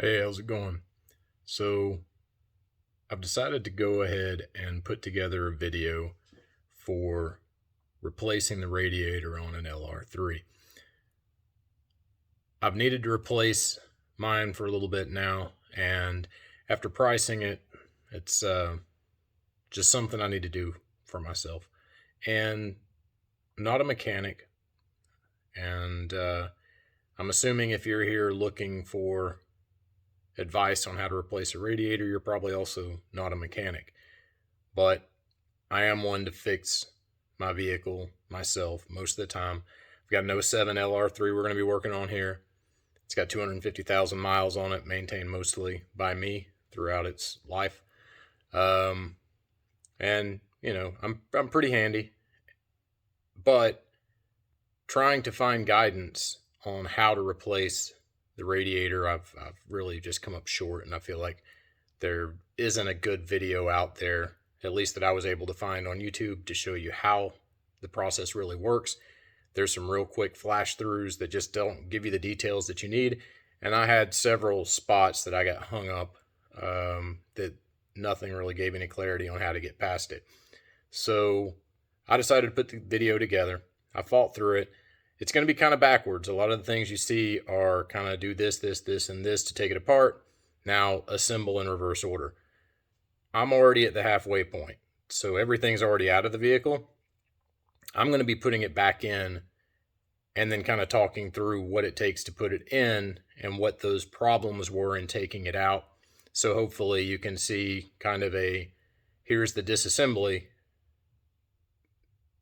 Hey, how's it going? So, I've decided to go ahead and put together a video for replacing the radiator on an LR3. I've needed to replace mine for a little bit now, and after pricing it, it's just something I need to do for myself. And I'm not a mechanic, and I'm assuming if you're here looking for advice on how to replace a radiator, you're probably also not a mechanic. But I am one to fix my vehicle myself most of the time. I've got an '07 LR3 we're going to be working on here. It's got 250,000 miles on it, maintained mostly by me throughout its life. And I'm pretty handy, but trying to find guidance on how to replace the radiator, I've really just come up short, and I feel like there isn't a good video out there, at least that I was able to find on YouTube, to show you how the process really works. There's some real quick flash throughs that just don't give you the details that you need, and I had several spots that I got hung up that nothing really gave any clarity on how to get past it. So I decided to put the video together. I fought through it. It's going to be kind of backwards. A lot of the things you see are kind of do this, this, this, and this to take it apart. Now assemble in reverse order. I'm already at the halfway point, so everything's already out of the vehicle. I'm going to be putting it back in and then kind of talking through what it takes to put it in and what those problems were in taking it out. So hopefully you can see kind of here's the disassembly,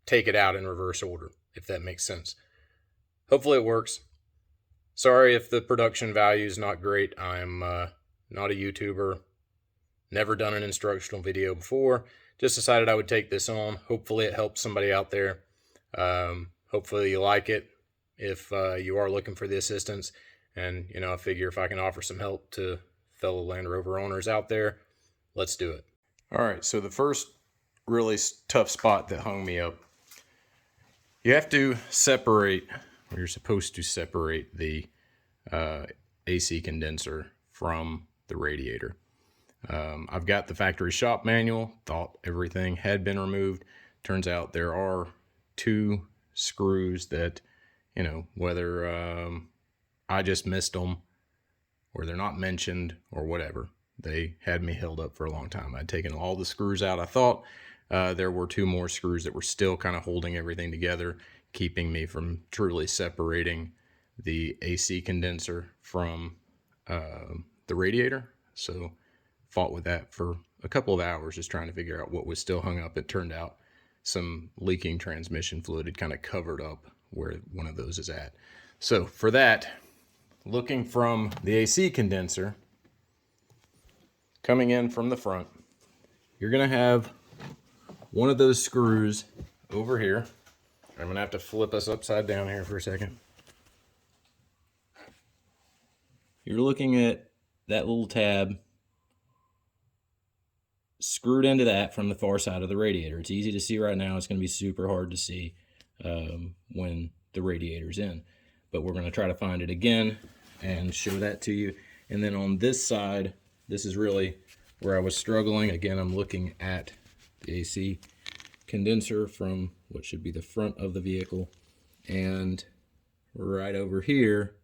take it out in reverse order, if that makes sense. Hopefully it works. Sorry if the production value is not great. I'm not a YouTuber, never done an instructional video before. Just decided I would take this on. Hopefully it helps somebody out there. Hopefully you like it if you are looking for the assistance. And, I figure if I can offer some help to fellow Land Rover owners out there, let's do it. All right, so the first really tough spot that hung me up, you have to separate, or you're supposed to separate the AC condenser from the radiator. I've got the factory shop manual, thought everything had been removed. Turns out there are two screws that, whether I just missed them or they're not mentioned or whatever, they had me held up for a long time. I'd taken all the screws out. I thought there were two more screws that were still kind of holding everything together, keeping me from truly separating the AC condenser from the radiator. So fought with that for a couple of hours, just trying to figure out what was still hung up. It turned out some leaking transmission fluid had kind of covered up where one of those is at. So for that, looking from the AC condenser, coming in from the front, you're going to have one of those screws over here. I'm going to have to flip us upside down here for a second. You're looking at that little tab screwed into that from the far side of the radiator. It's easy to see right now. It's going to be super hard to see when the radiator's in. But we're going to try to find it again and show that to you. And then on this side, this is really where I was struggling. Again, I'm looking at the AC condenser from what should be the front of the vehicle. And right over here,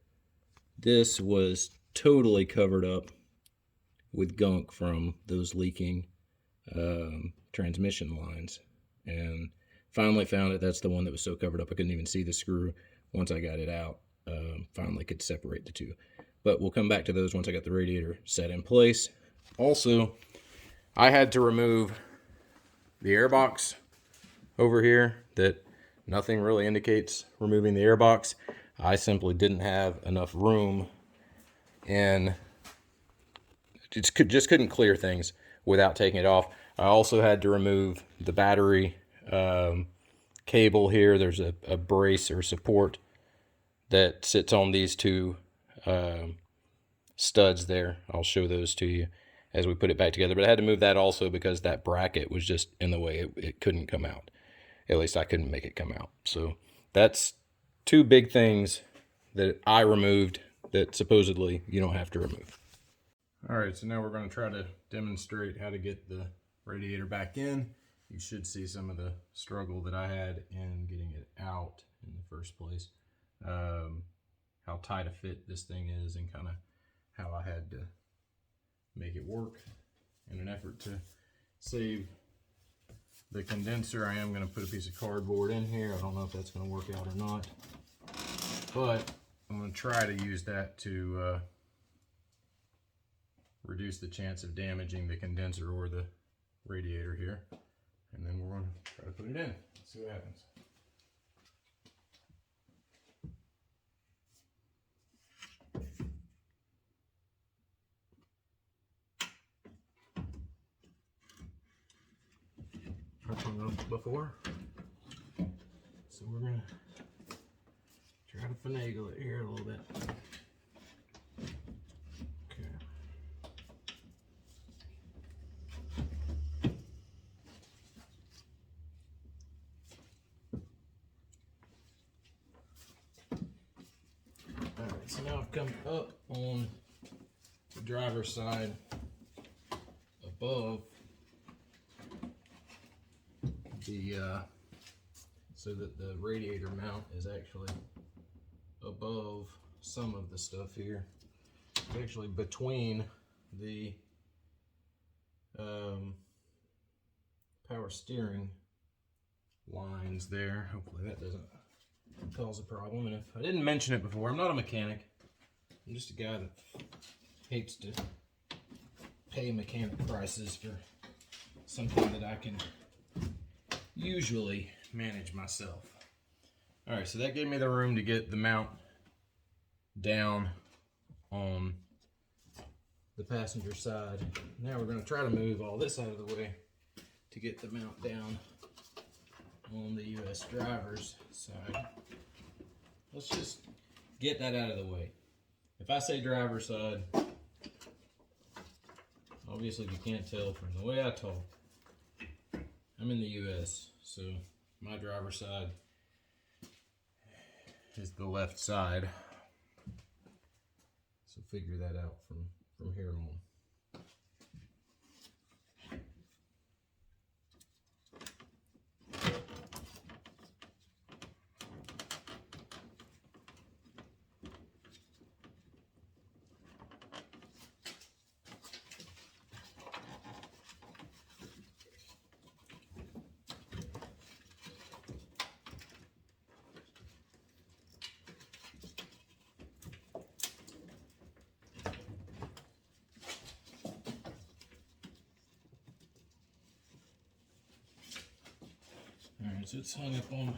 this was totally covered up with gunk from those leaking transmission lines. And finally found it. That's the one that was so covered up I couldn't even see the screw. Once I got it out, finally could separate the two. But we'll come back to those once I got the radiator set in place. Also, I had to remove the airbox over here. That nothing really indicates removing the airbox. I simply didn't have enough room, and just couldn't clear things without taking it off. I also had to remove the battery cable here. There's a brace or support that sits on these two studs there. I'll show those to you as we put it back together. But I had to move that also because that bracket was just in the way. It couldn't come out. At least I couldn't make it come out. So that's two big things that I removed that supposedly you don't have to remove. All right, so now we're going to try to demonstrate how to get the radiator back in. You should see some of the struggle that I had in getting it out in the first place. How tight a fit this thing is and kind of how I had to make it work in an effort to save the condenser. I am going to put a piece of cardboard in here. I don't know if that's going to work out or not, but I'm going to try to use that to reduce the chance of damaging the condenser or the radiator here. And then we're going to try to put it in. Let's see what happens. I've hung up before, so we're going to try to finagle it here a little bit. Alright, so now I've come up on the driver's side above the, so that the radiator mount is actually above some of the stuff here. It's actually between the power steering lines there. Hopefully that doesn't cause a problem. And if I didn't mention it before, I'm not a mechanic. I'm just a guy that hates to pay mechanic prices for something that I can usually manage myself. Alright, so that gave me the room to get the mount down on the passenger side. Now we're going to try to move all this out of the way to get the mount down on the US driver's side. Let's just get that out of the way. If I say driver's side, obviously if you can't tell from the way I talk, I'm in the US, so my driver's side is the left side. So figure that out from here on. Alright, so it's hung up on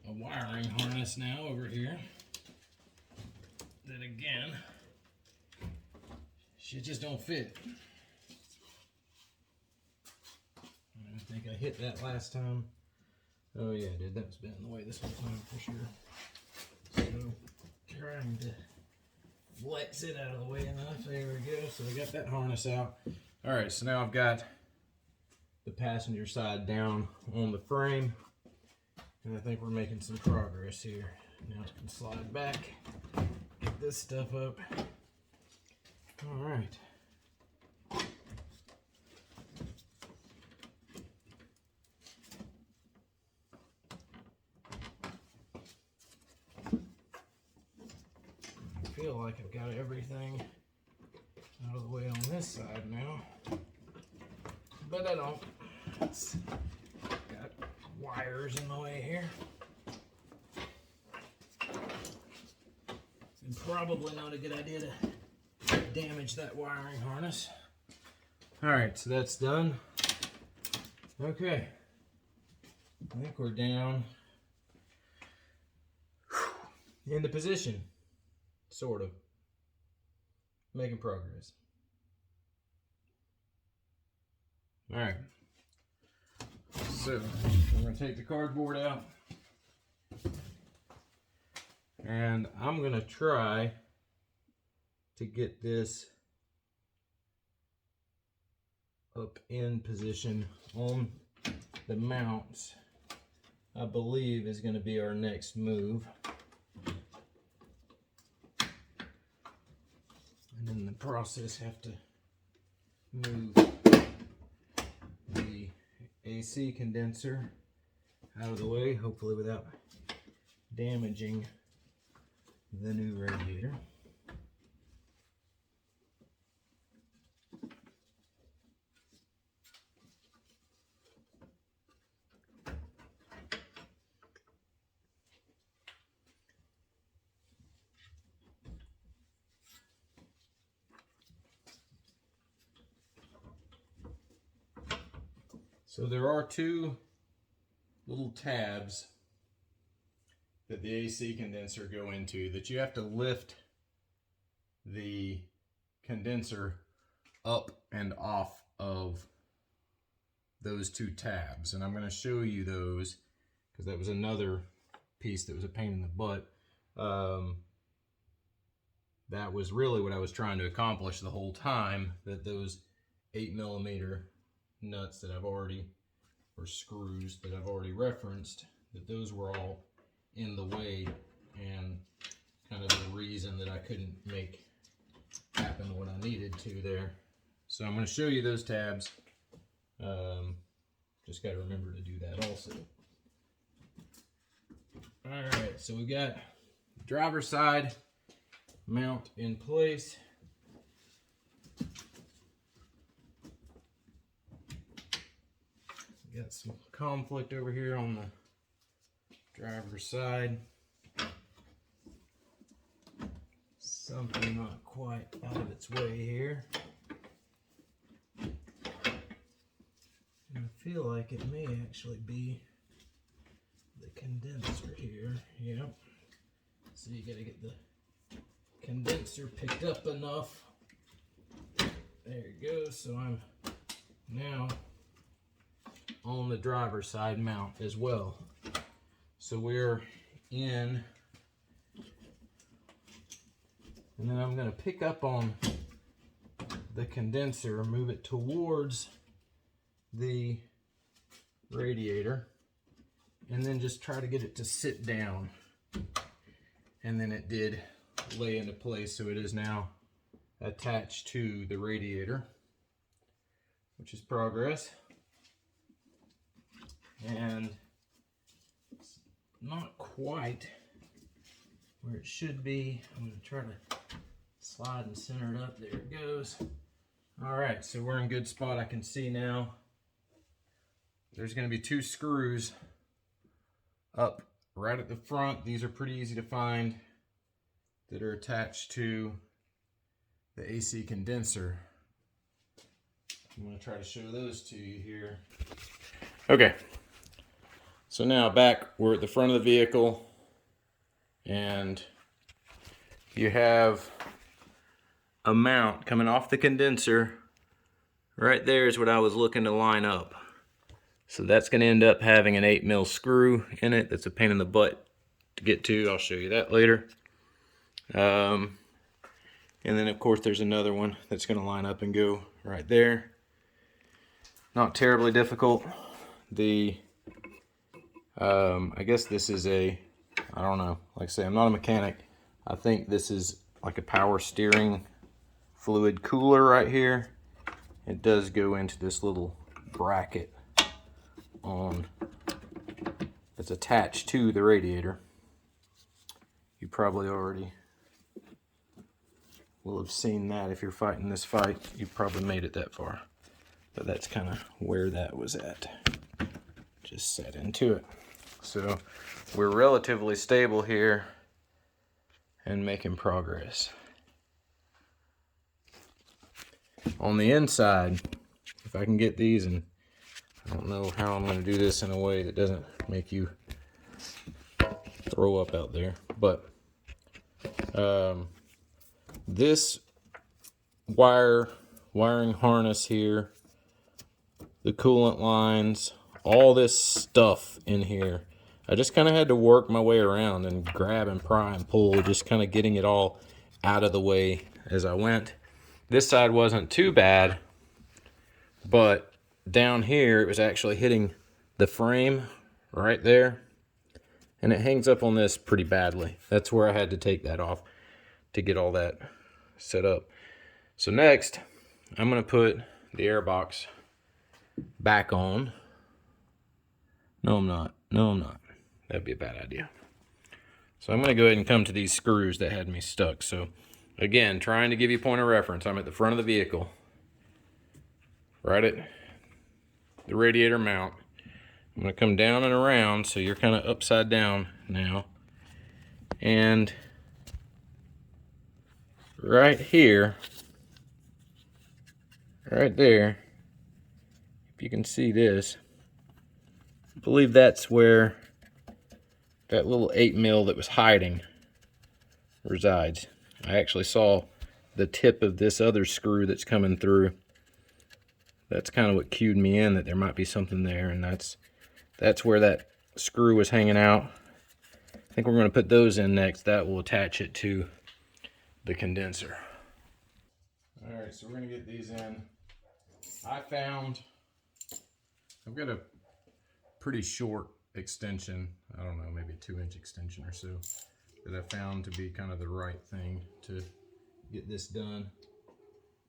a wiring harness now over here. That again, shit just don't fit. I think I hit that last time. Oh yeah, I did. That was bent in the way this whole time for sure. So, trying to flex it out of the way enough. There we go. So I got that harness out. Alright, so now I've got the passenger side down on the frame, and I think we're making some progress here. Now I can slide back, get this stuff up. All right. I feel like I've got everything out of the way on this side now, but I don't. It's got wires in the way here. And probably not a good idea to damage that wiring harness. Alright, so that's done. Okay. I think we're down in the position. Sort of. Making progress. Alright. So, I'm going to take the cardboard out. And I'm going to try to get this up in position on the mounts. I believe is going to be our next move. And then the process have to move the AC condenser out of the way, hopefully without damaging the new radiator. So there are two little tabs that the AC condenser go into that you have to lift the condenser up and off of those two tabs. And I'm going to show you those because that was another piece that was a pain in the butt. That was really what I was trying to accomplish the whole time, that those 8mm nuts that I've already, or screws that I've already referenced, that those were all in the way and kind of the reason that I couldn't make happen what I needed to there. So I'm going to show you those tabs. Just got to remember to do that also. Alright, so we got driver's side mount in place. Got some conflict over here on the driver's side. Something not quite out of its way here. And I feel like it may actually be the condenser here. Yep. So you gotta get the condenser picked up enough. There it goes. So I'm now on the driver's side mount as well. So we're in, and then I'm going to pick up on the condenser, move it towards the radiator, and then just try to get it to sit down. And then it did lay into place, so it is now attached to the radiator, which is progress. And it's not quite where it should be. I'm going to try to slide and center it up. There it goes. All right, so we're in good spot. I can see now there's going to be two screws up right at the front. These are pretty easy to find, that are attached to the AC condenser. I'm going to try to show those to you here. Okay. So now we're at the front of the vehicle, and you have a mount coming off the condenser. Right there is what I was looking to line up. So that's going to end up having an 8mm screw in it. That's a pain in the butt to get to. I'll show you that later. And then of course there's another one that's going to line up and go right there. Not terribly difficult. I guess this is I don't know, like I say, I'm not a mechanic. I think this is like a power steering fluid cooler right here. It does go into this little bracket that's attached to the radiator. You probably already will have seen that. If you're fighting this fight, you've probably made it that far. But that's kind of where that was at. Just set into it. So we're relatively stable here and making progress. On the inside, if I can get these, and I don't know how I'm going to do this in a way that doesn't make you throw up out there, but this wiring harness here, the coolant lines, all this stuff in here, I just kind of had to work my way around and grab and pry and pull, just kind of getting it all out of the way as I went. This side wasn't too bad, but down here it was actually hitting the frame right there, and it hangs up on this pretty badly. That's where I had to take that off to get all that set up. So next, I'm going to put the air box back on. No, I'm not. No, I'm not. That'd be a bad idea. So I'm going to go ahead and come to these screws that had me stuck. So again, trying to give you a point of reference, I'm at the front of the vehicle, right at the radiator mount. I'm going to come down and around, so you're kind of upside down now. And right here, right there, if you can see this, I believe that's where that little 8mm that was hiding resides. I actually saw the tip of this other screw that's coming through. That's kind of what cued me in that there might be something there, and that's where that screw was hanging out. I think we're going to put those in next. That will attach it to the condenser. Alright, so we're going to get these in. I've got a pretty short extension, I don't know, maybe a 2-inch extension or so, that I found to be kind of the right thing to get this done.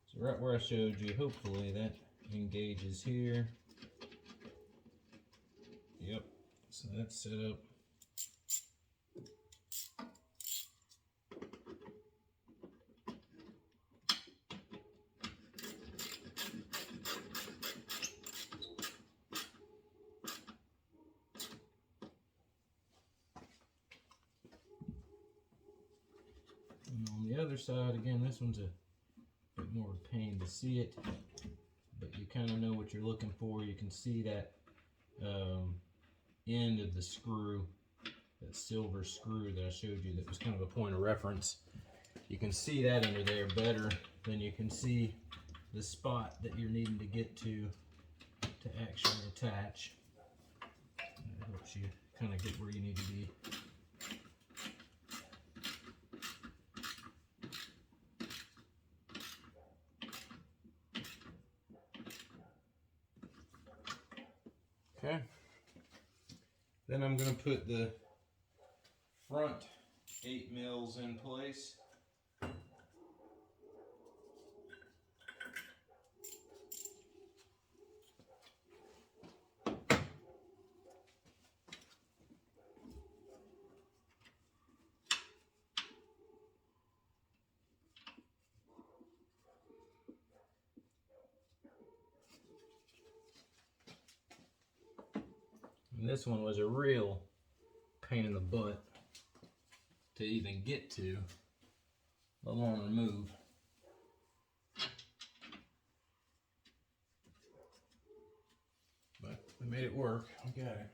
So right where I showed you, hopefully that engages here. Yep, so that's set up. And on the other side, again, this one's a bit more of a pain to see it, but you kind of know what you're looking for. You can see that end of the screw, that silver screw that I showed you that was kind of a point of reference. You can see that under there better than you can see the spot that you're needing to get to actually attach. That helps you kind of get where you need to be. Okay. Then I'm going to put the front 8mm in place. And this one was a real pain in the butt to even get to, let alone remove. But we made it work. We got it.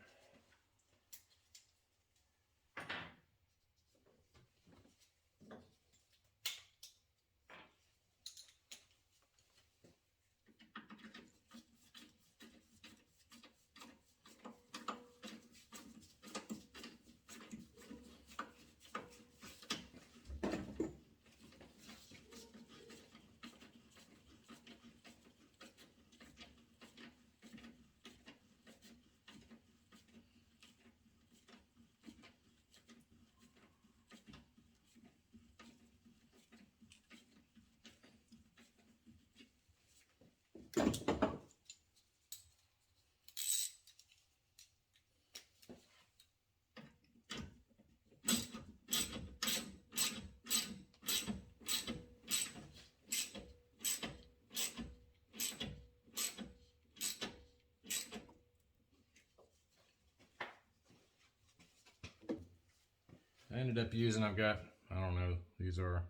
I ended up using, I've got, I don't know, these are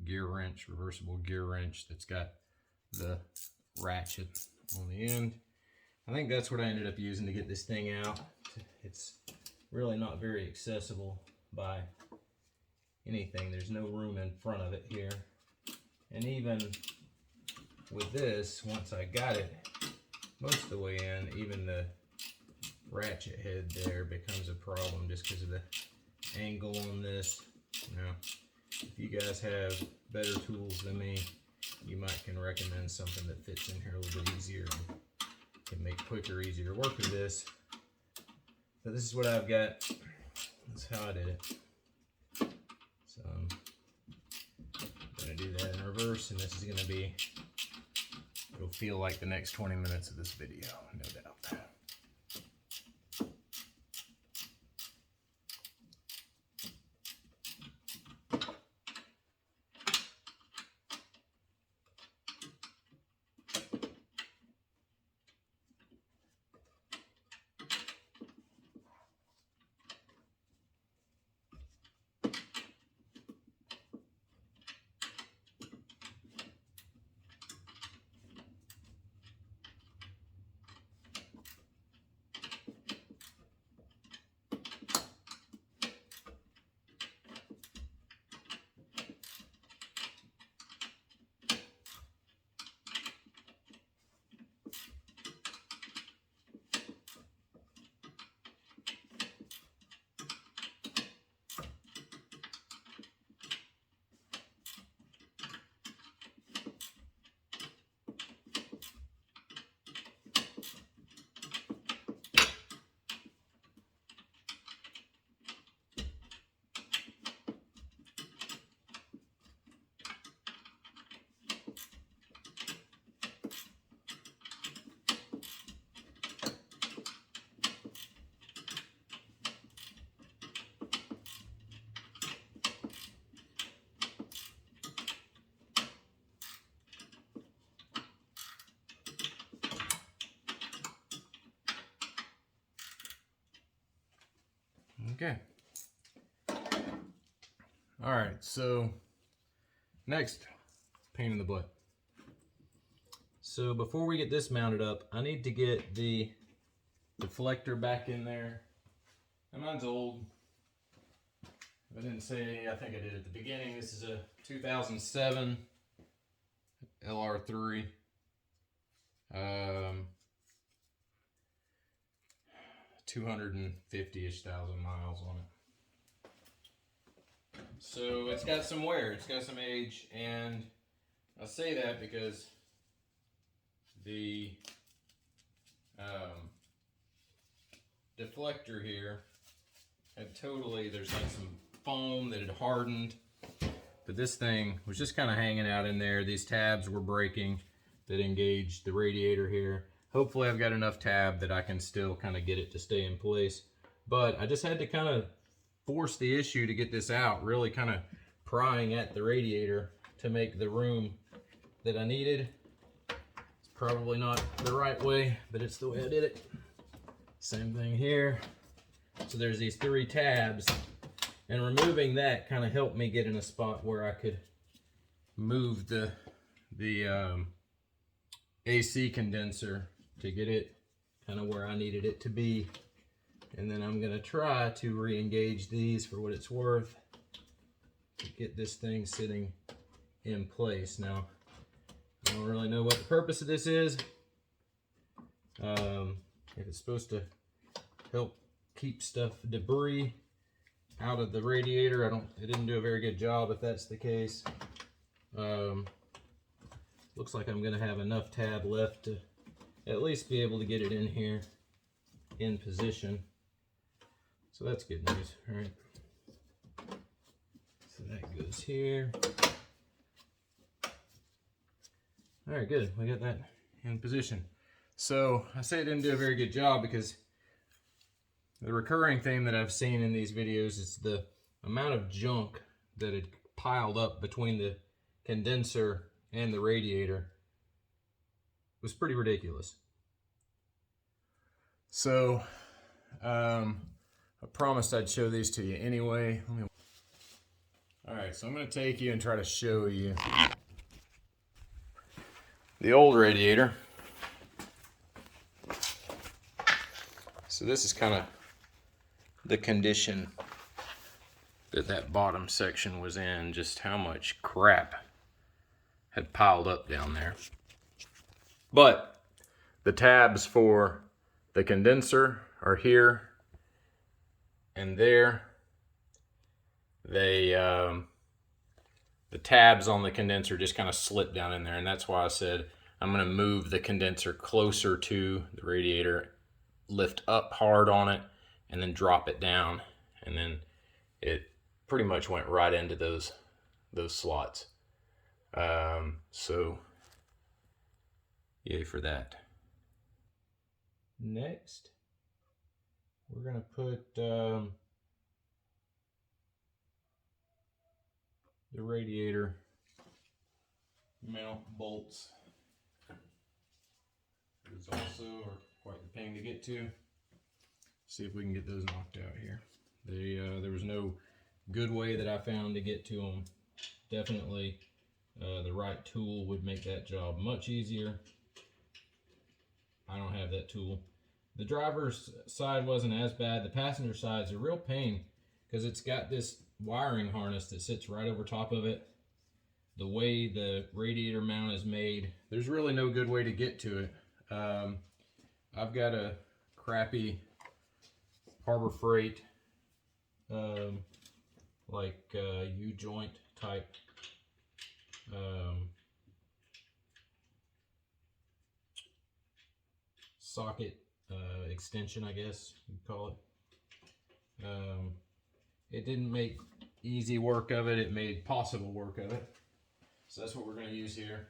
gear wrench, reversible gear wrench that's got the ratchet on the end. I think that's what I ended up using to get this thing out. It's really not very accessible by anything. There's no room in front of it here. And even with this, once I got it most of the way in, even the ratchet head there becomes a problem just because of the angle on this. Now, if you guys have better tools than me, you might can recommend something that fits in here a little bit easier and can make quicker, easier work with this. So this is what I've got. That's how I did it. So I'm gonna do that in reverse, and this is gonna be, it'll feel like the next 20 minutes of this video, no doubt. Okay. All right, so next, pain in the butt. So before we get this mounted up, I need to get the deflector back in there. And mine's old. I didn't say, I think I did at the beginning. This is a 2007 LR3. 250-ish thousand miles on it. So it's got some wear, it's got some age, and I say that because the deflector here had totally, there's like some foam that had hardened, but this thing was just kind of hanging out in there. These tabs were breaking that engaged the radiator here. Hopefully I've got enough tab that I can still kind of get it to stay in place. But I just had to kind of force the issue to get this out, really kind of prying at the radiator to make the room that I needed. It's probably not the right way, but it's the way I did it. Same thing here. So there's these 3 tabs, and removing that kind of helped me get in a spot where I could move the AC condenser to get it kind of where I needed it to be. And then I'm going to try to re-engage these for what it's worth to get this thing sitting in place. Now, I don't really know what the purpose of this is. If it's supposed to help keep stuff, debris out of the radiator, it didn't do a very good job if that's the case. Looks like I'm going to have enough tab left to at least be able to get it in here in position. So that's good news. All right. So that goes here. All right, good. We got that in position. So I say it didn't do a very good job because the recurring theme that I've seen in these videos is the amount of junk that had piled up between the condenser and the radiator was pretty ridiculous. So I promised I'd show these to you anyway. All right, so I'm going to take you and try to show you the old radiator. So this is kind of the condition that bottom section was in, just how much crap had piled up down there. But the tabs for the condenser are here and there. The tabs on the condenser just kind of slip down in there, and that's why I said I'm going to move the condenser closer to the radiator, lift up hard on it, and then drop it down, and then it pretty much went right into those slots. So yay for that. Next, we're gonna put the radiator mount bolts. These also are quite the pain to get to. See if we can get those knocked out here. There was no good way that I found to get to them. Definitely the right tool would make that job much easier. I don't have that tool. The driver's side wasn't as bad. The passenger side's a real pain because it's got this wiring harness that sits right over top of it. The way the radiator mount is made, there's really no good way to get to it. I've got a crappy Harbor Freight U-joint type socket extension, I guess you'd call it. It didn't make easy work of it, it made possible work of it. So that's what we're going to use here.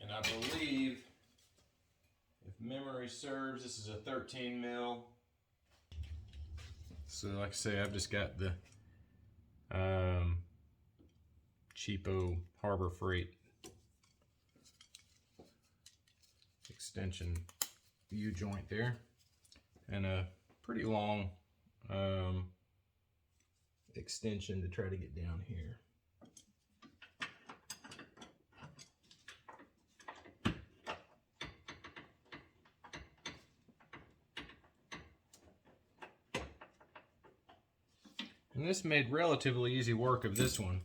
And I believe, if memory serves, this is a 13 mil. So like I say, I've just got the cheapo Harbor Freight extension U-joint there, and a pretty long extension to try to get down here. And this made relatively easy work of this one.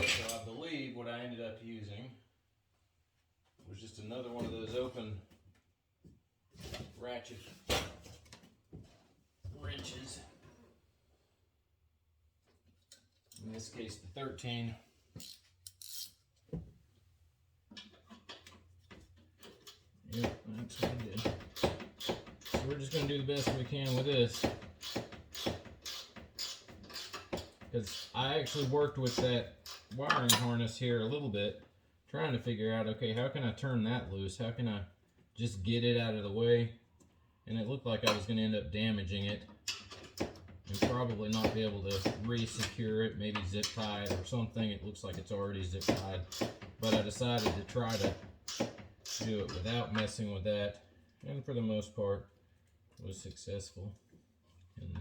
So I believe what I ended up using was just another one of those open ratchet wrenches. In this case, the 13. Yep, that's what I did. So we're just going to do the best we can with this. Because I actually worked with that wiring harness here a little bit, trying to figure out, okay, how can I turn that loose? How can I just get it out of the way? And it looked like I was going to end up damaging it and probably not be able to re-secure it, maybe zip tie it or something. It looks like it's already zip tied, but I decided to try to do it without messing with that, and for the most part was successful in that.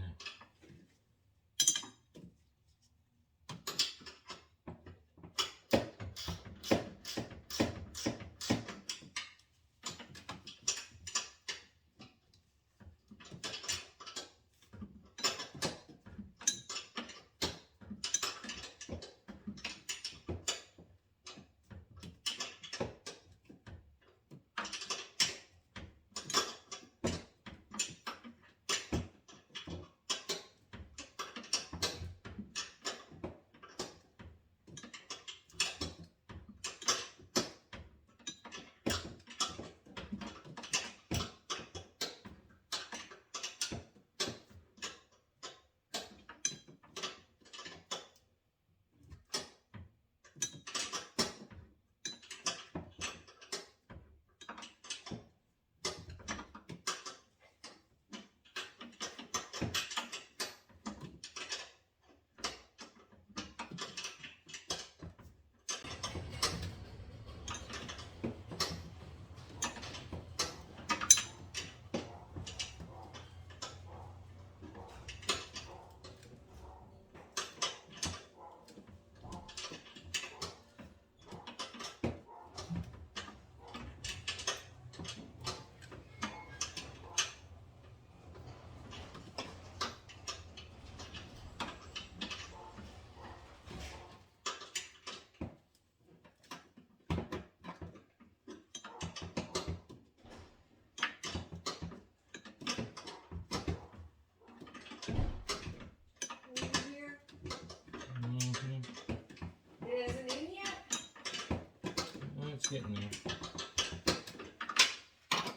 Getting there.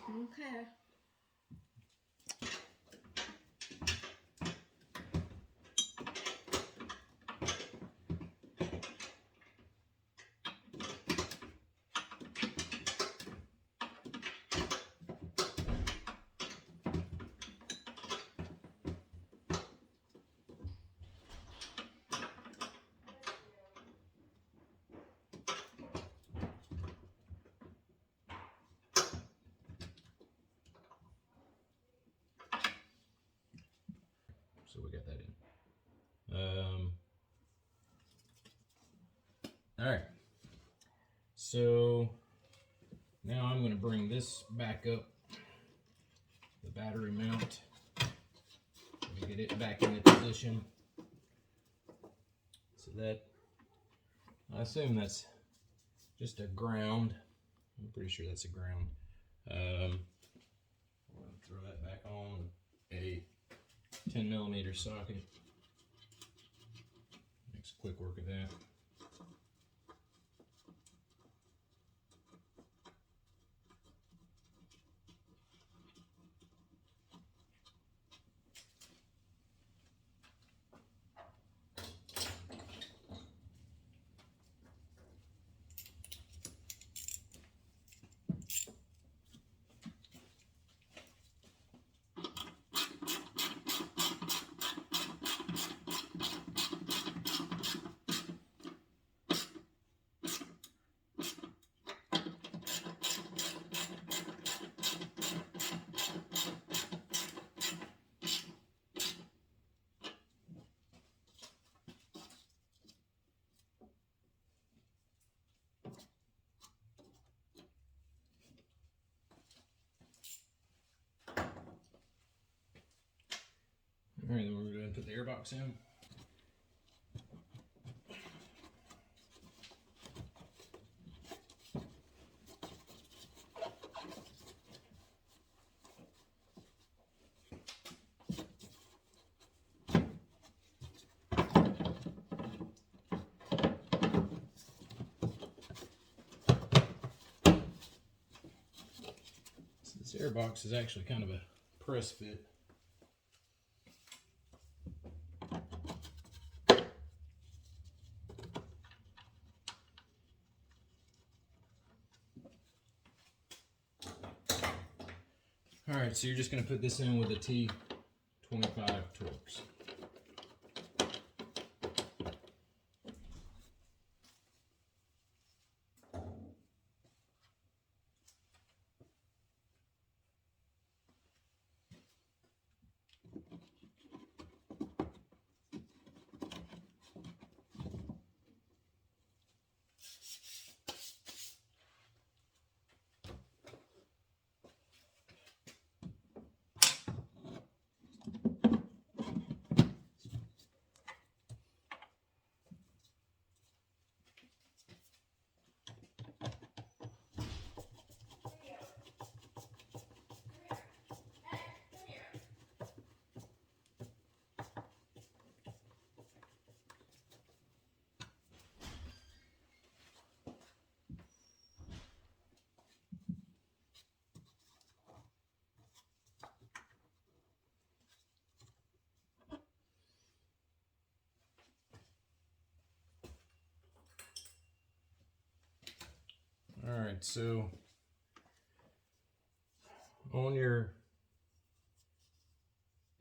Okay. So we got that in. All right. So now I'm going to bring this back up, the battery mount. Get it back into position. So that, I assume that's just a ground. I'm pretty sure that's a ground. We're going to throw that back on a 10mm socket. Makes quick work of that. All right, then we're going to put the airbox in. So this airbox is actually kind of a press fit. Alright, so you're just going to put this in with a T25 Torx. Alright, so on your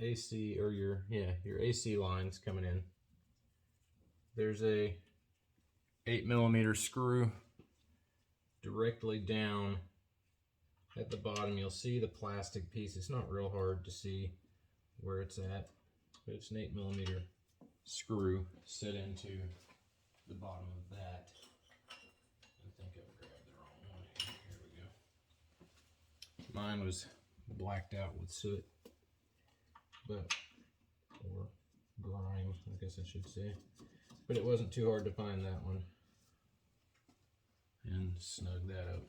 AC, or your AC lines coming in, there's a 8mm screw directly down at the bottom. You'll see the plastic piece. It's not real hard to see where it's at, but it's an 8mm screw set into the bottom of that. I think I've grabbed the wrong one. Here we go. Mine was blacked out with soot, or grime, I guess I should say. But it wasn't too hard to find that one and snug that up.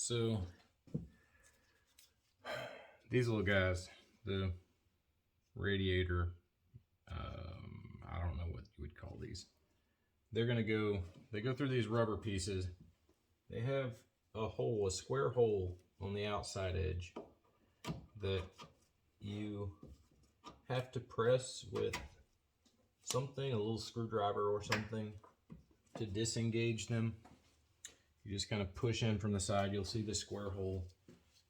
So these little guys, the Radiator, I don't know what you would call these. They go through these rubber pieces. They have a square hole on the outside edge that you have to press with something, a little screwdriver or something, to disengage them. You just kind of push in from the side. You'll see the square hole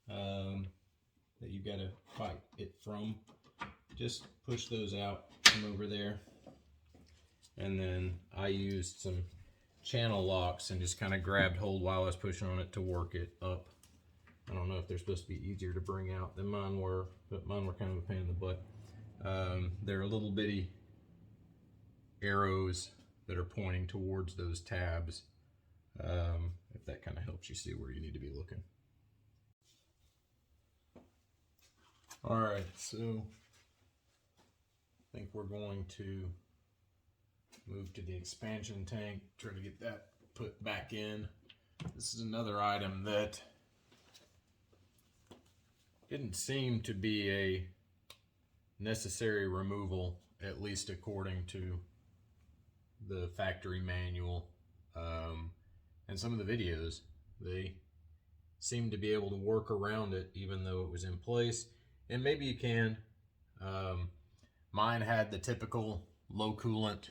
that you've got to fight it from. Just push those out from over there. And then I used some channel locks and just kind of grabbed hold while I was pushing on it to work it up. I don't know if they're supposed to be easier to bring out than mine were, but mine were kind of a pain in the butt. They're little bitty arrows that are pointing towards those tabs, if that kind of helps you see where you need to be looking. All right, so I think we're going to move to the expansion tank, try to get that put back in. This is another item that didn't seem to be a necessary removal, at least according to the factory manual and some of the videos. They seem to be able to work around it even though it was in place, and maybe you can. Mine had the typical low coolant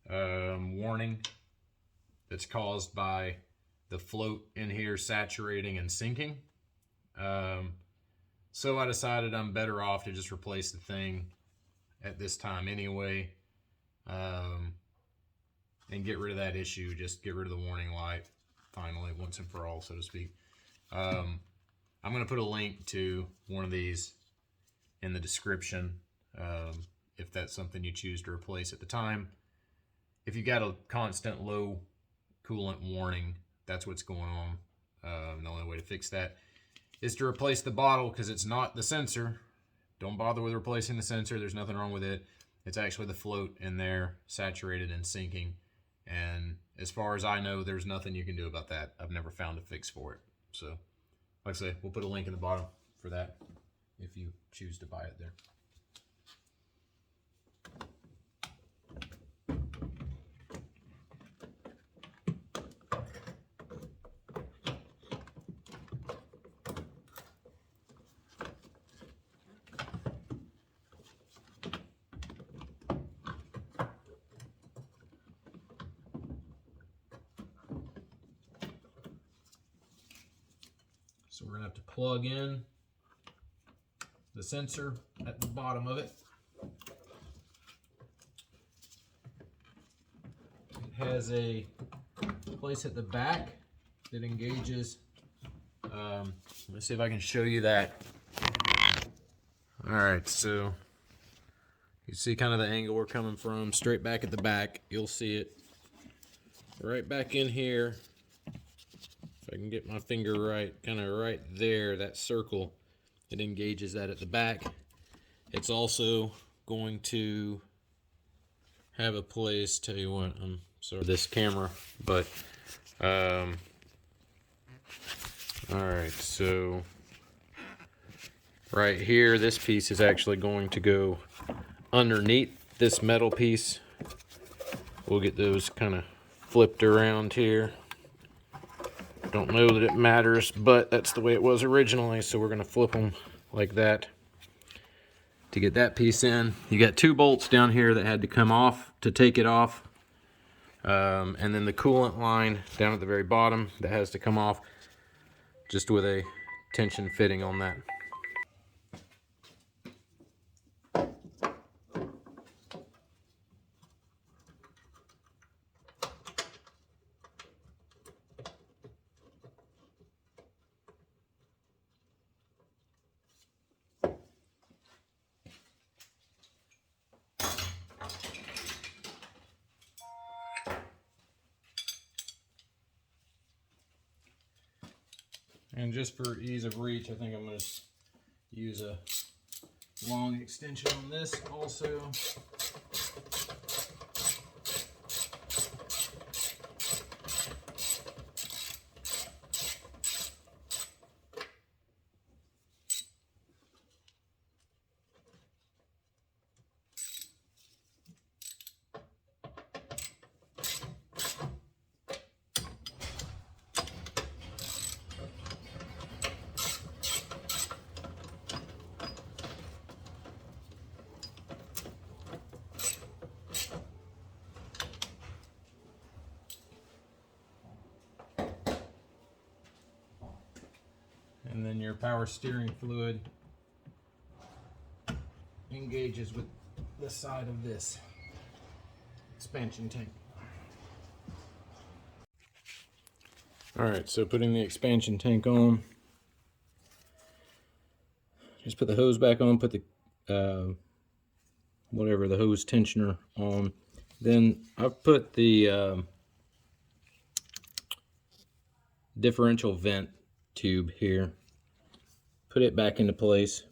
warning that's caused by the float in here saturating and sinking. So I decided I'm better off to just replace the thing at this time anyway, and get rid of that issue. Just get rid of the warning light finally, once and for all, so to speak. I'm going to put a link to one of these in the description if that's something you choose to replace at the time. If you got a constant low coolant warning, that's what's going on. The only way to fix that is to replace the bottle, because it's not the sensor. Don't bother with replacing the sensor. There's nothing wrong with it. It's actually the float in there, saturated and sinking. And as far as I know, there's nothing you can do about that. I've never found a fix for it. So, like I say, we'll put a link in the bottom for that if you choose to buy it there. So we're going to have to plug in the sensor at the bottom of it. It has a place at the back that engages. Let's see if I can show you that. All right, so you see kind of the angle we're coming from, straight back at the back. You'll see it right back in here. If I can get my finger right, kind of right there, that circle, it engages that at the back. It's also going to have a place, tell you what, I'm sorry, this camera, but, all right, so right here, this piece is actually going to go underneath this metal piece. We'll get those kind of flipped around here. Don't know that it matters, but that's the way it was originally, so we're going to flip them like that to get that piece in. You got two bolts down here that had to come off to take it off, and then the coolant line down at the very bottom that has to come off, just with a tension fitting on that. And just for ease of reach, I think I'm going to use a long extension on this also. your power steering fluid engages with the side of this expansion tank. Alright, so putting the expansion tank on, just put the hose back on, put the whatever, the hose tensioner on. Then I've put the differential vent tube here, put it back into place.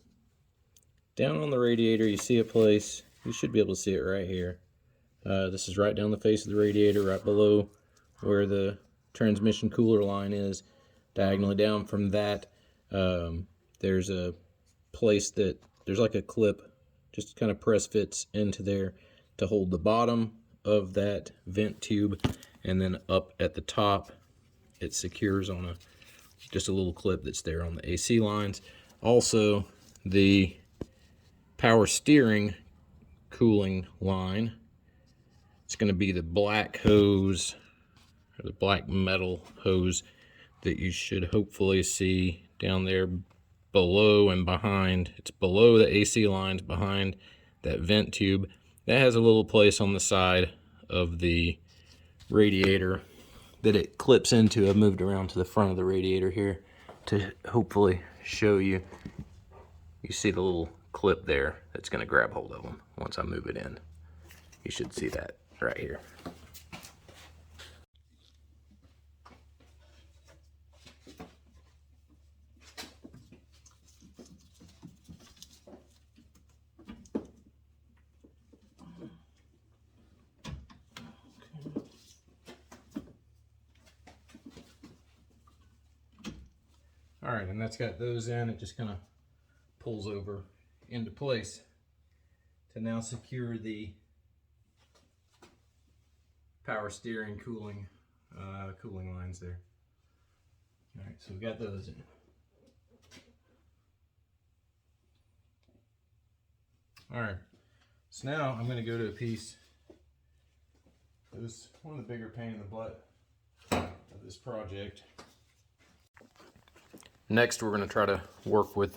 Down on the radiator you see a place, you should be able to see it right here. This is right down the face of the radiator, right below where the transmission cooler line is. Diagonally down from that, there's a place that, there's like a clip, just kind of press fits into there to hold the bottom of that vent tube, and then up at the top it secures on just a little clip that's there on the AC lines. Also, the power steering cooling line, it's going to be the black hose, or the black metal hose that you should hopefully see down there below and behind. It's below the AC lines, behind that vent tube. That has a little place on the side of the radiator that it clips into. I've moved around to the front of the radiator here to hopefully show you. You see the little clip there that's going to grab hold of them once I move it in. You should see that right here. All right, and that's got those in. It just kind of pulls over into place to now secure the power steering cooling lines there. All right, so we've got those in. All right, so now I'm going to go to a piece that was one of the bigger pain in the butt of this project. Next, we're going to try to work with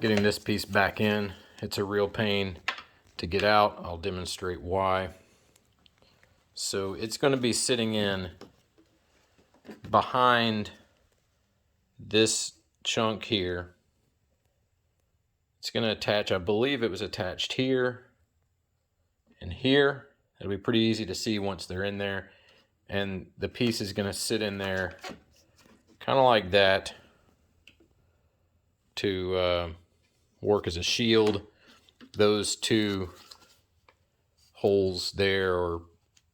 getting this piece back in. It's a real pain to get out. I'll demonstrate why. So it's going to be sitting in behind this chunk here. It's going to attach, I believe it was attached here and here. It'll be pretty easy to see once they're in there. And the piece is going to sit in there kind of like that to work as a shield. Those two holes there, or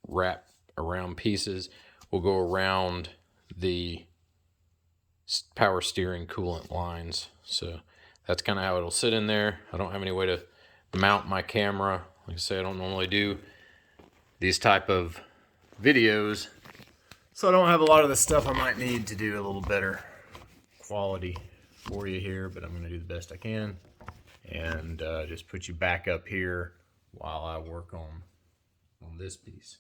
wrap around pieces, will go around the power steering coolant lines. So that's kind of how it'll sit in there. I don't have any way to mount my camera. Like I say, I don't normally do these type of videos, so I don't have a lot of the stuff I might need to do a little better quality for you here, but I'm going to do the best I can and just put you back up here while I work on this piece.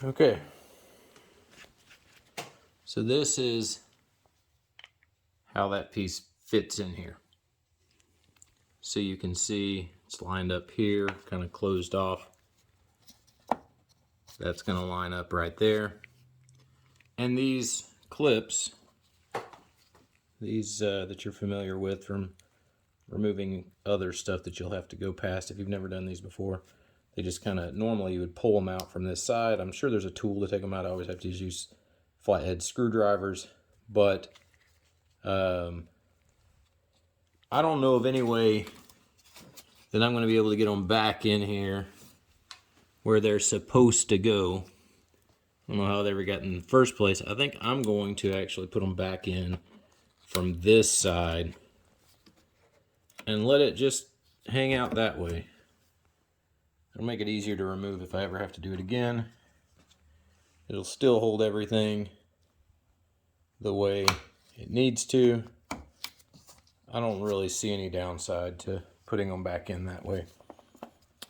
Okay. So this is how that piece fits in here. So you can see it's lined up here, kind of closed off. That's going to line up right there. And these clips, these that you're familiar with from removing other stuff that you'll have to go past if you've never done these before, they just kind of, normally you would pull them out from this side. I'm sure there's a tool to take them out. I always have to use flathead screwdrivers, but I don't know of any way that I'm going to be able to get them back in here where they're supposed to go. I don't know how they ever got in the first place. I think I'm going to actually put them back in from this side and let it just hang out that way. It'll make it easier to remove if I ever have to do it again. It'll still hold everything the way it needs to. I don't really see any downside to putting them back in that way.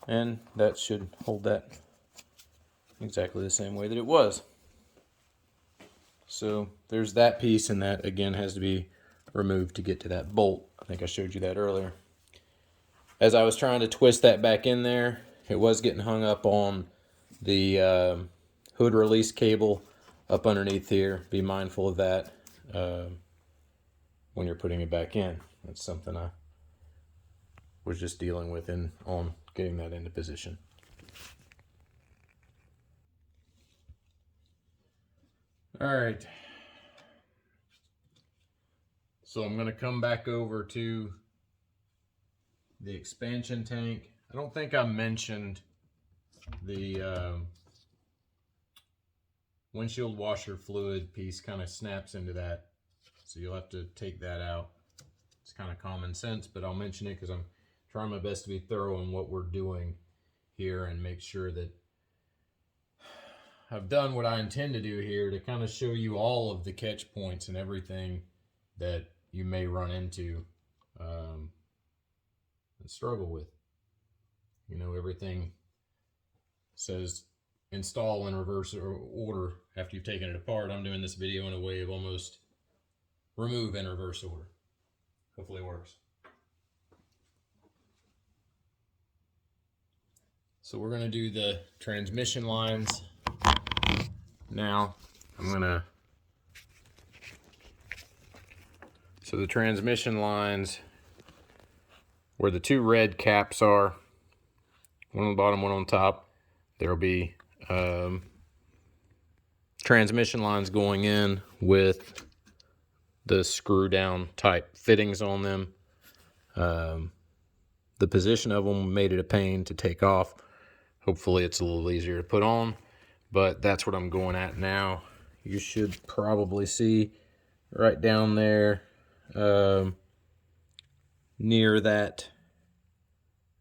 And that should hold that exactly the same way that it was. So there's that piece, and that again has to be removed to get to that bolt. I think I showed you that earlier. As I was trying to twist that back in there, it was getting hung up on the hood release cable up underneath here. Be mindful of that when you're putting it back in. That's something I was just dealing with on getting that into position. All right. So I'm going to come back over to the expansion tank. I don't think I mentioned the windshield washer fluid piece kind of snaps into that. So you'll have to take that out. It's kind of common sense, but I'll mention it because I'm trying my best to be thorough in what we're doing here and make sure that I've done what I intend to do here to kind of show you all of the catch points and everything that you may run into and struggle with. You know, everything says install in reverse order after you've taken it apart. I'm doing this video in a way of almost remove in reverse order. Hopefully it works. So we're going to do the transmission lines now. So the transmission lines, where the two red caps are, one on the bottom, one on top, there'll be transmission lines going in with the screw down type fittings on them. The position of them made it a pain to take off. Hopefully it's a little easier to put on, but that's what I'm going at now. You should probably see right down there near that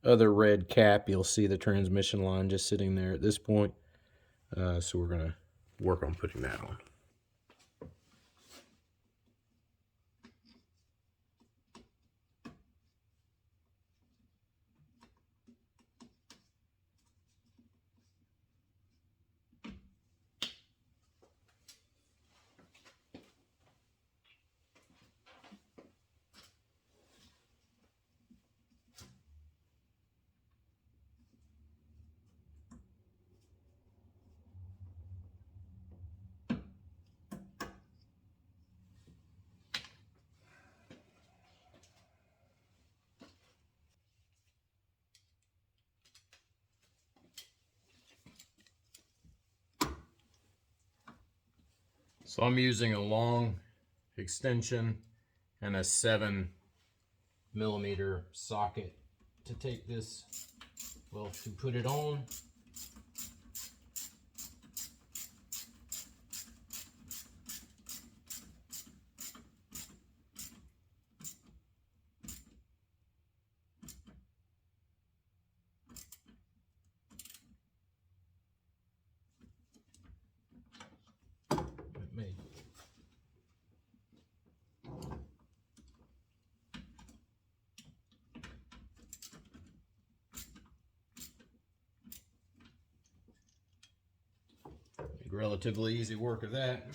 other red cap, you'll see the transmission line just sitting there at this point. So we're going to work on putting that on. So I'm using a long extension and a 7mm socket to take this, well, to put it on. relatively easy work of that.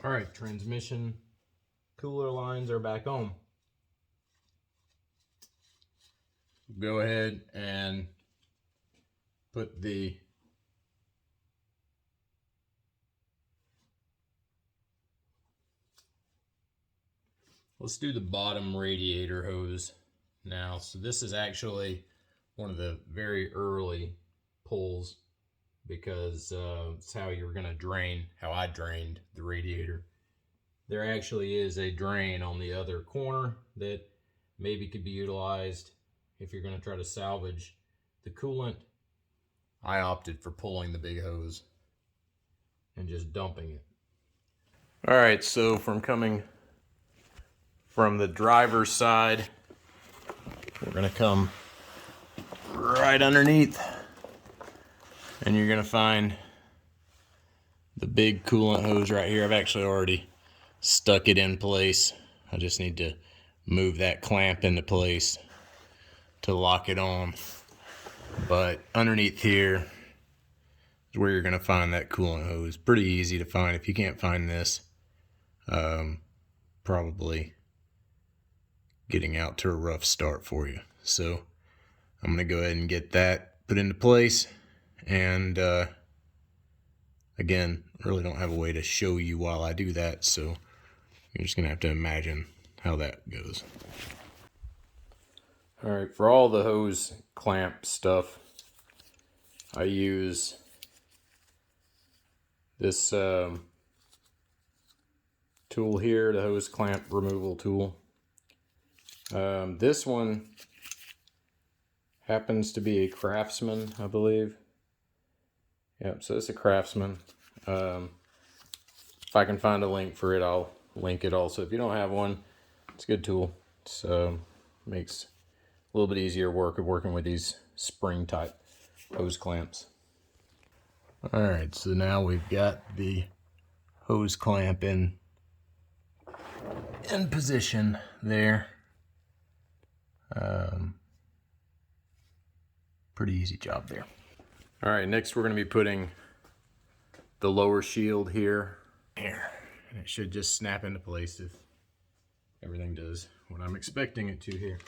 All right, transmission cooler lines are back on. Go ahead and put the let's do the bottom radiator hose now. So this is actually one of the very early pulls, because it's how you're going to drain, how I drained the radiator. There actually is a drain on the other corner that maybe could be utilized if you're going to try to salvage the coolant. I opted for pulling the big hose and just dumping it. All right, so from coming from the driver's side, we're going to come right underneath, and you're going to find the big coolant hose right here. I've actually already stuck it in place. I just need to move that clamp into place to lock it on. But underneath here is where you're going to find that coolant hose. Pretty easy to find. If you can't find this, probably getting out to a rough start for you. So I'm going to go ahead and get that put into place. And again, really don't have a way to show you while I do that, so you're just going to have to imagine how that goes. All right, for all the hose clamp stuff, I use this tool here, the hose clamp removal tool. This one happens to be a Craftsman, I believe. Yep, so it's a Craftsman. If I can find a link for it, I'll link it also. If you don't have one, it's a good tool. So makes a little bit easier work of working with these spring type hose clamps. All right, so now we've got the hose clamp in position there. Pretty easy job there. All right, next we're going to be putting the lower shield here, and it should just snap into place if everything does what I'm expecting it to here.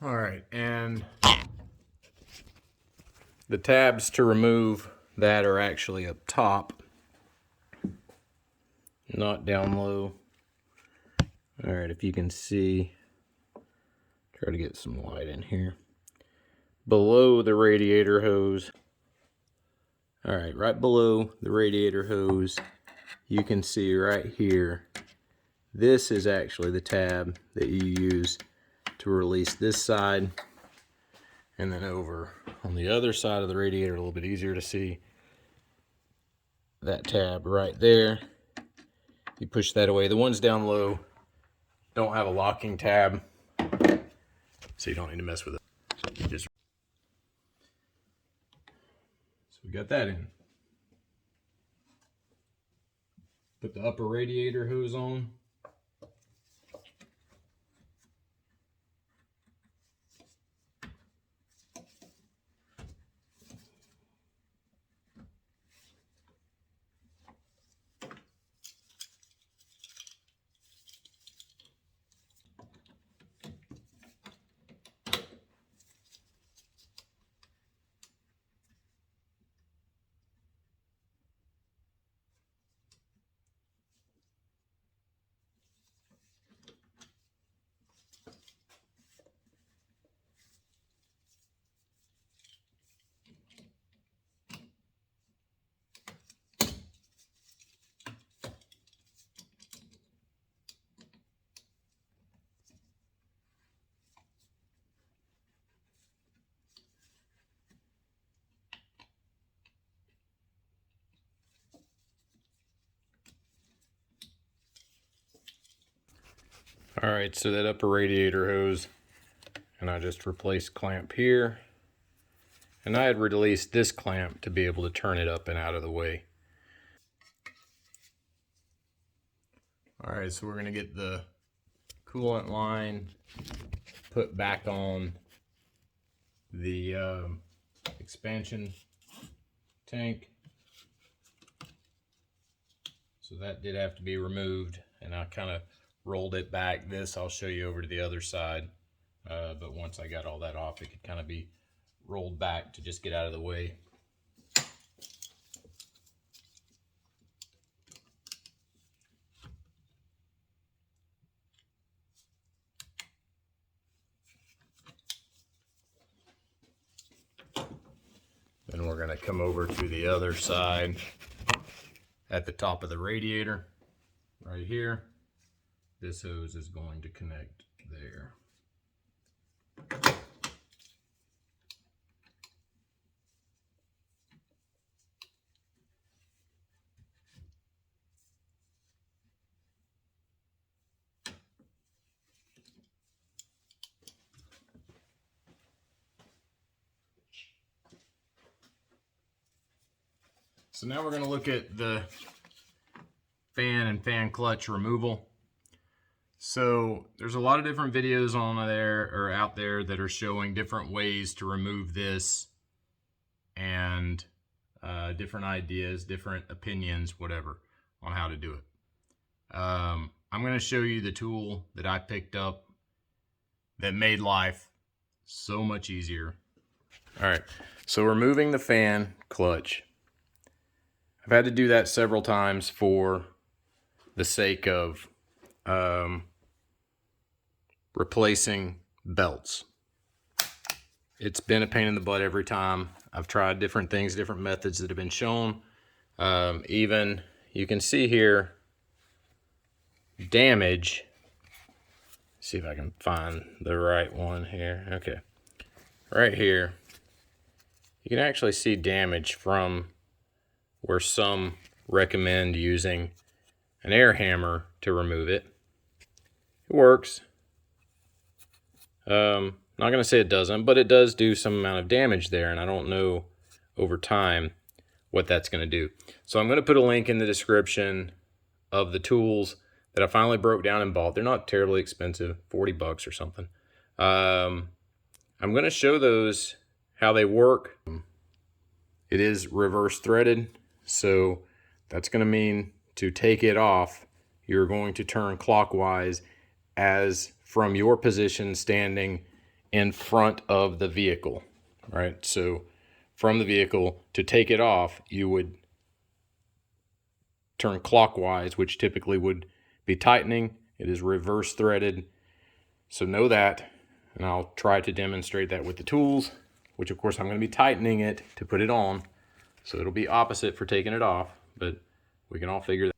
All right, and the tabs to remove that are actually up top, not down low. All right, if you can see, try to get some light in here. Below the radiator hose, all right, right below the radiator hose, you can see right here, this is actually the tab that you use to release this side. And then over on the other side of the radiator, a little bit easier to see, that tab right there. You push that away. The ones down low don't have a locking tab, so you don't need to mess with it. So we got that in. Put the upper radiator hose on. All right, so that upper radiator hose, and I just replaced clamp here. And I had released this clamp to be able to turn it up and out of the way. All right, so we're gonna get the coolant line put back on the expansion tank. So that did have to be removed, and I kind of rolled it back. This I'll show you over to the other side, but once I got all that off, it could kind of be rolled back to just get out of the way. Then we're going to come over to the other side at the top of the radiator right here. This hose is going to connect there. So now we're going to look at the fan and fan clutch removal. So there's a lot of different videos on there or out there that are showing different ways to remove this, and different ideas, different opinions, whatever, on how to do it. I'm going to show you the tool that I picked up that made life so much easier. All right, so removing the fan clutch. I've had to do that several times for the sake of replacing belts. It's been a pain in the butt every time. I've tried different things, different methods that have been shown. Even, you can see here, damage. See if I can find the right one here. Okay, right here. You can actually see damage from where some recommend using an air hammer to remove it. It works. Not gonna say it doesn't, but it does do some amount of damage there, and I don't know over time what that's gonna do. So I'm gonna put a link in the description of the tools that I finally broke down and bought. They're not terribly expensive, 40 bucks or something. I'm gonna show those, how they work. It is reverse threaded, so that's gonna mean to take it off, you're going to turn clockwise as from your position standing in front of the vehicle, right? So from the vehicle, to take it off, you would turn clockwise, which typically would be tightening. It is reverse threaded, so know that, and I'll try to demonstrate that with the tools, which of course I'm going to be tightening it to put it on, so it'll be opposite for taking it off, but we can all figure that.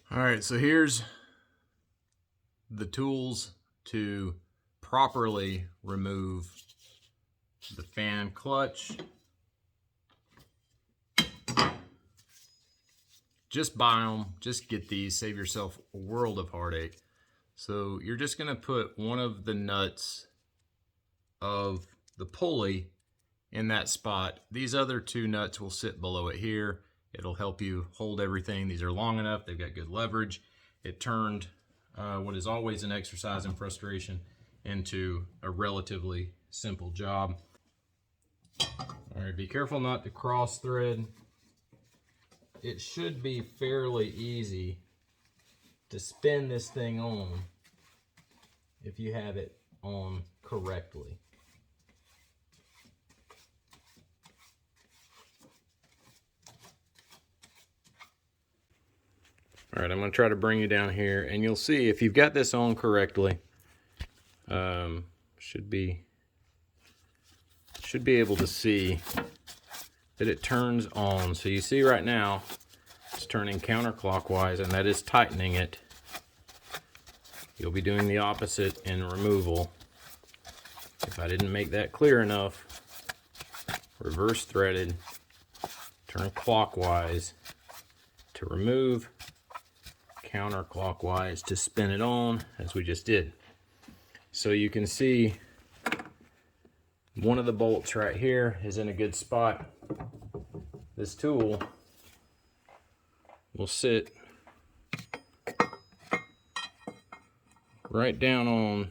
All right, so here's the tools to properly remove the fan clutch. Just buy them, just get these, save yourself a world of heartache. So you're just gonna put one of the nuts of the pulley in that spot. These other two nuts will sit below it here. It'll help you hold everything. These are long enough, they've got good leverage. It turned what is always an exercise in frustration into a relatively simple job. All right, be careful not to cross thread. It should be fairly easy to spin this thing on if you have it on correctly. All right, I'm going to try to bring you down here, and you'll see if you've got this on correctly, should be able to see that it turns on. So you see right now it's turning counterclockwise, and that is tightening it. You'll be doing the opposite in removal. If I didn't make that clear enough, reverse threaded, turn clockwise to remove, counterclockwise to spin it on, as we just did. So you can see one of the bolts right here is in a good spot. This tool will sit right down on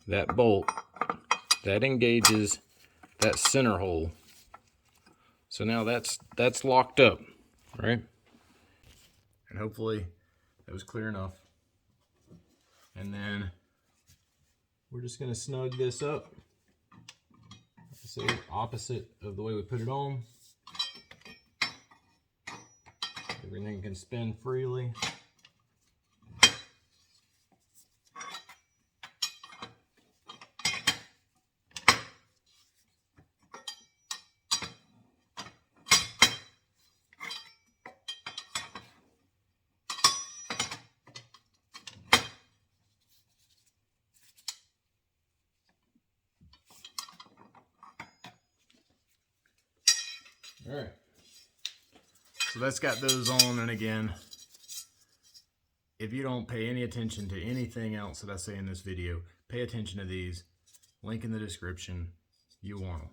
that bolt that engages that center hole. So now that's locked up, right? And hopefully that was clear enough. And then we're just going to snug this up. So opposite of the way we put it on. Everything can spin freely. All right, so that's got those on, and again, if you don't pay any attention to anything else that I say in this video, pay attention to these. Link in the description. You want them.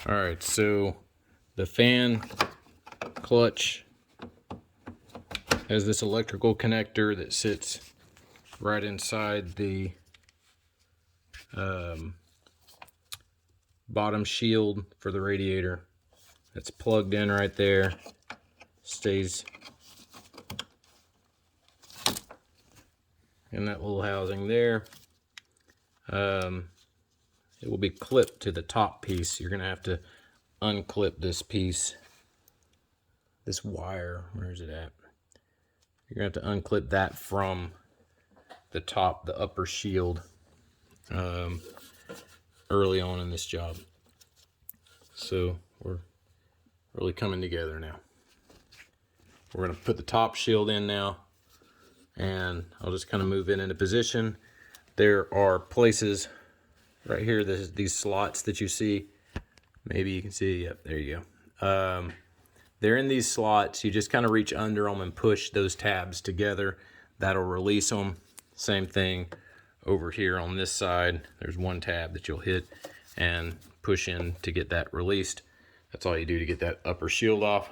All right, so the fan clutch has this electrical connector that sits right inside the bottom shield for the radiator. It's plugged in right there, stays in that little housing there. It will be clipped to the top piece. You're gonna have to unclip this piece, this wire. Where is it at? You're gonna have to unclip that from the top, the upper shield, early on in this job. So we're really coming together now. We're gonna put the top shield in now, and I'll just kind of move it into position. There are places right here, these slots that you see. Maybe you can see, yep, there you go. They're in these slots. You just kind of reach under them and push those tabs together. That'll release them. Same thing over here on this side. There's one tab that you'll hit and push in to get that released. That's all you do to get that upper shield off.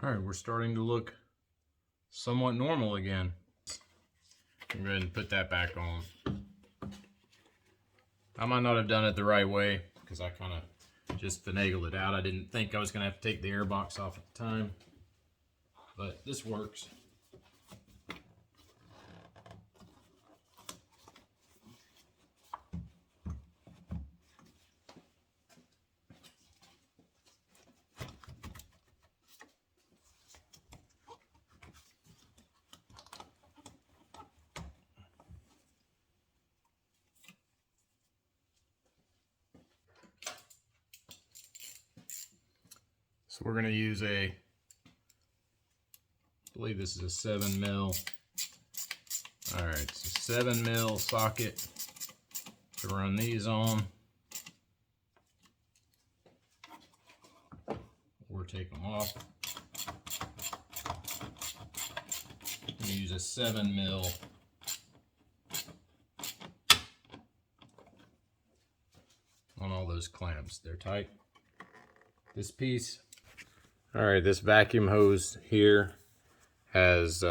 All right, we're starting to look somewhat normal again. I'm going to put that back on. I might not have done it the right way because I kind of just finagled it out. I didn't think I was going to have to take the air box off at the time, but this works. So we're going to use I believe this is a 7 mil. All right, it's a 7 mil socket to run these on. Or take them off. I'm going to use a 7 mil on all those clamps. They're tight. This piece. All right, this vacuum hose here has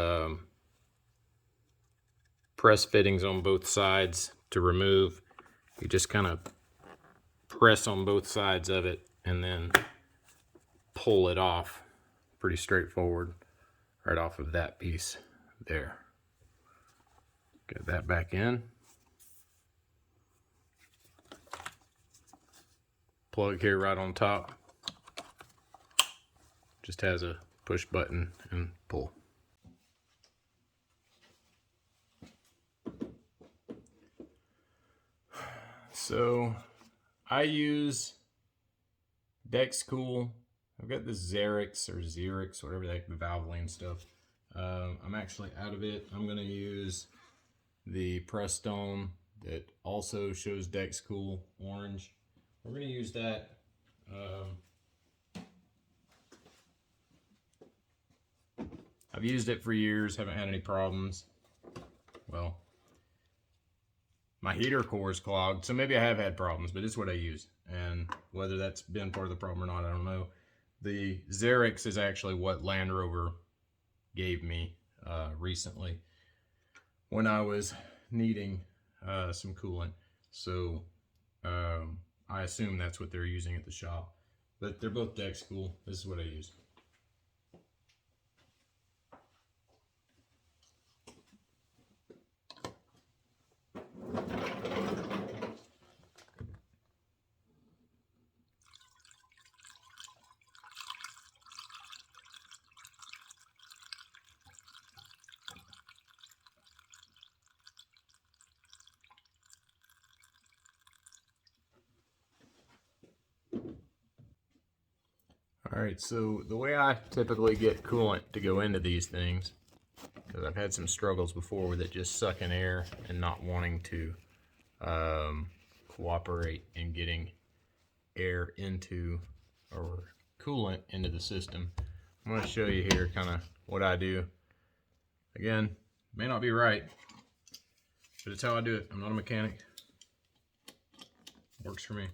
press fittings on both sides to remove. You just kind of press on both sides of it and then pull it off. Pretty straightforward, right off of that piece there. Get that back in. Plug here right on top. Just has a push button and pull. So I use Dexcool. I've got this Xerix or Xerix, whatever the heck, the Valvoline stuff. I'm actually out of it. I'm going to use the Prestone that also shows Dexcool orange. We're going to use that. I've used it for years, haven't had any problems. Well, my heater core is clogged, so maybe I have had problems, but it's what I use. And whether that's been part of the problem or not, I don't know. The Xerix is actually what Land Rover gave me recently when I was needing some coolant. So I assume that's what they're using at the shop. But they're both Dexcool. This is what I use. All right, so the way I typically get coolant to go into these things, because I've had some struggles before with it just sucking air and not wanting to cooperate in getting air into, or coolant into the system. I'm going to show you here kind of what I do. Again, may not be right, but it's how I do it. I'm not a mechanic. Works for me.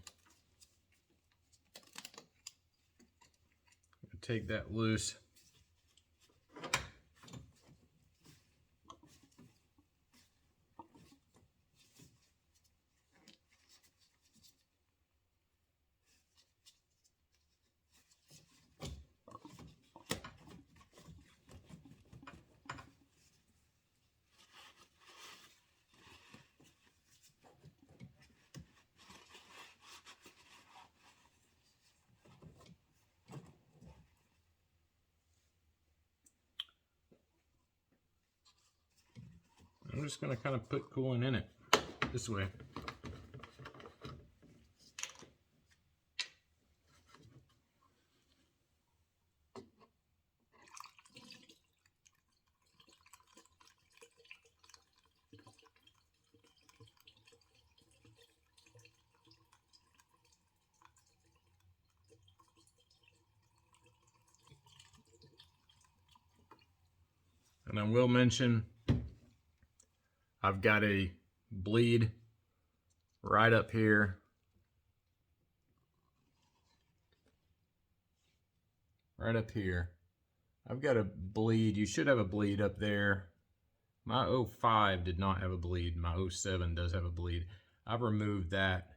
Take that loose. I'm just going to kind of put coolant in it this way. And I will mention, I've got a bleed right up here. Right up here. I've got a bleed. You should have a bleed up there. My 05 did not have a bleed. My 07 does have a bleed. I've removed that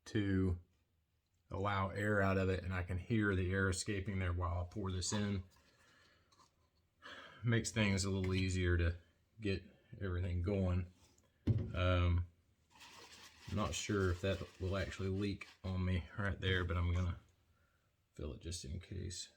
to allow air out of it, and I can hear the air escaping there while I pour this in. Makes things a little easier to get everything going. I'm not sure if that will actually leak on me right there, but I'm gonna fill it just in case.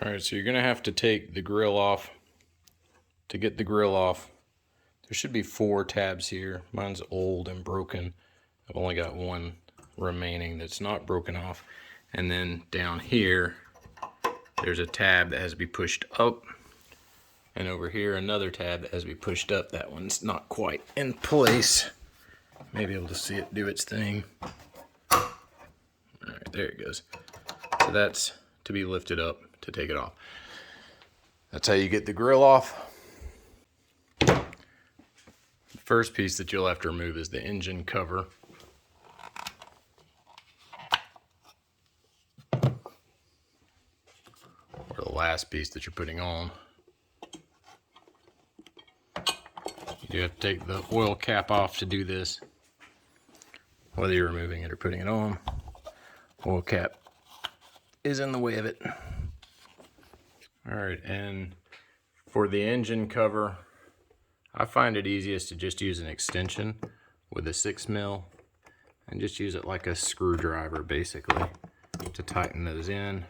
Alright, so you're going to have to take the grill off. To get the grill off, there should be 4 tabs here. Mine's old and broken. I've only got one remaining that's not broken off. And then down here, there's a tab that has to be pushed up. And over here, another tab that has to be pushed up. That one's not quite in place. Maybe able to see it do its thing. Alright, there it goes. So that's to be lifted up to take it off. That's how you get the grill off. The first piece that you'll have to remove is the engine cover. Or the last piece that you're putting on. You do have to take the oil cap off to do this. Whether you're removing it or putting it on. Oil cap is in the way of it. Alright, and for the engine cover, I find it easiest to just use an extension with a 6mm and just use it like a screwdriver basically to tighten those in.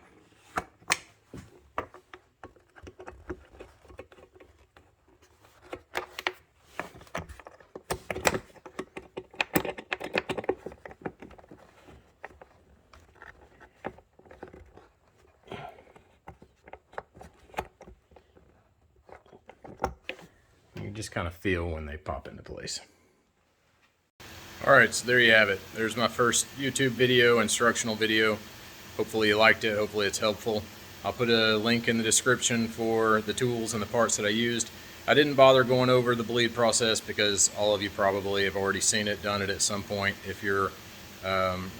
You just kind of feel when they pop into place. Alright, so there you have it. There's my first YouTube video, instructional video. Hopefully you liked it, hopefully it's helpful. I'll put a link in the description for the tools and the parts that I used. I didn't bother going over the bleed process because all of you probably have already seen it, done it at some point. If you're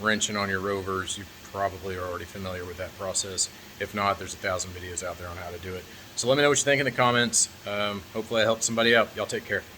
wrenching on your Rovers, you probably are already familiar with that process. If not, there's 1,000 videos out there on how to do it. So let me know what you think in the comments. Hopefully I helped somebody out. Y'all take care.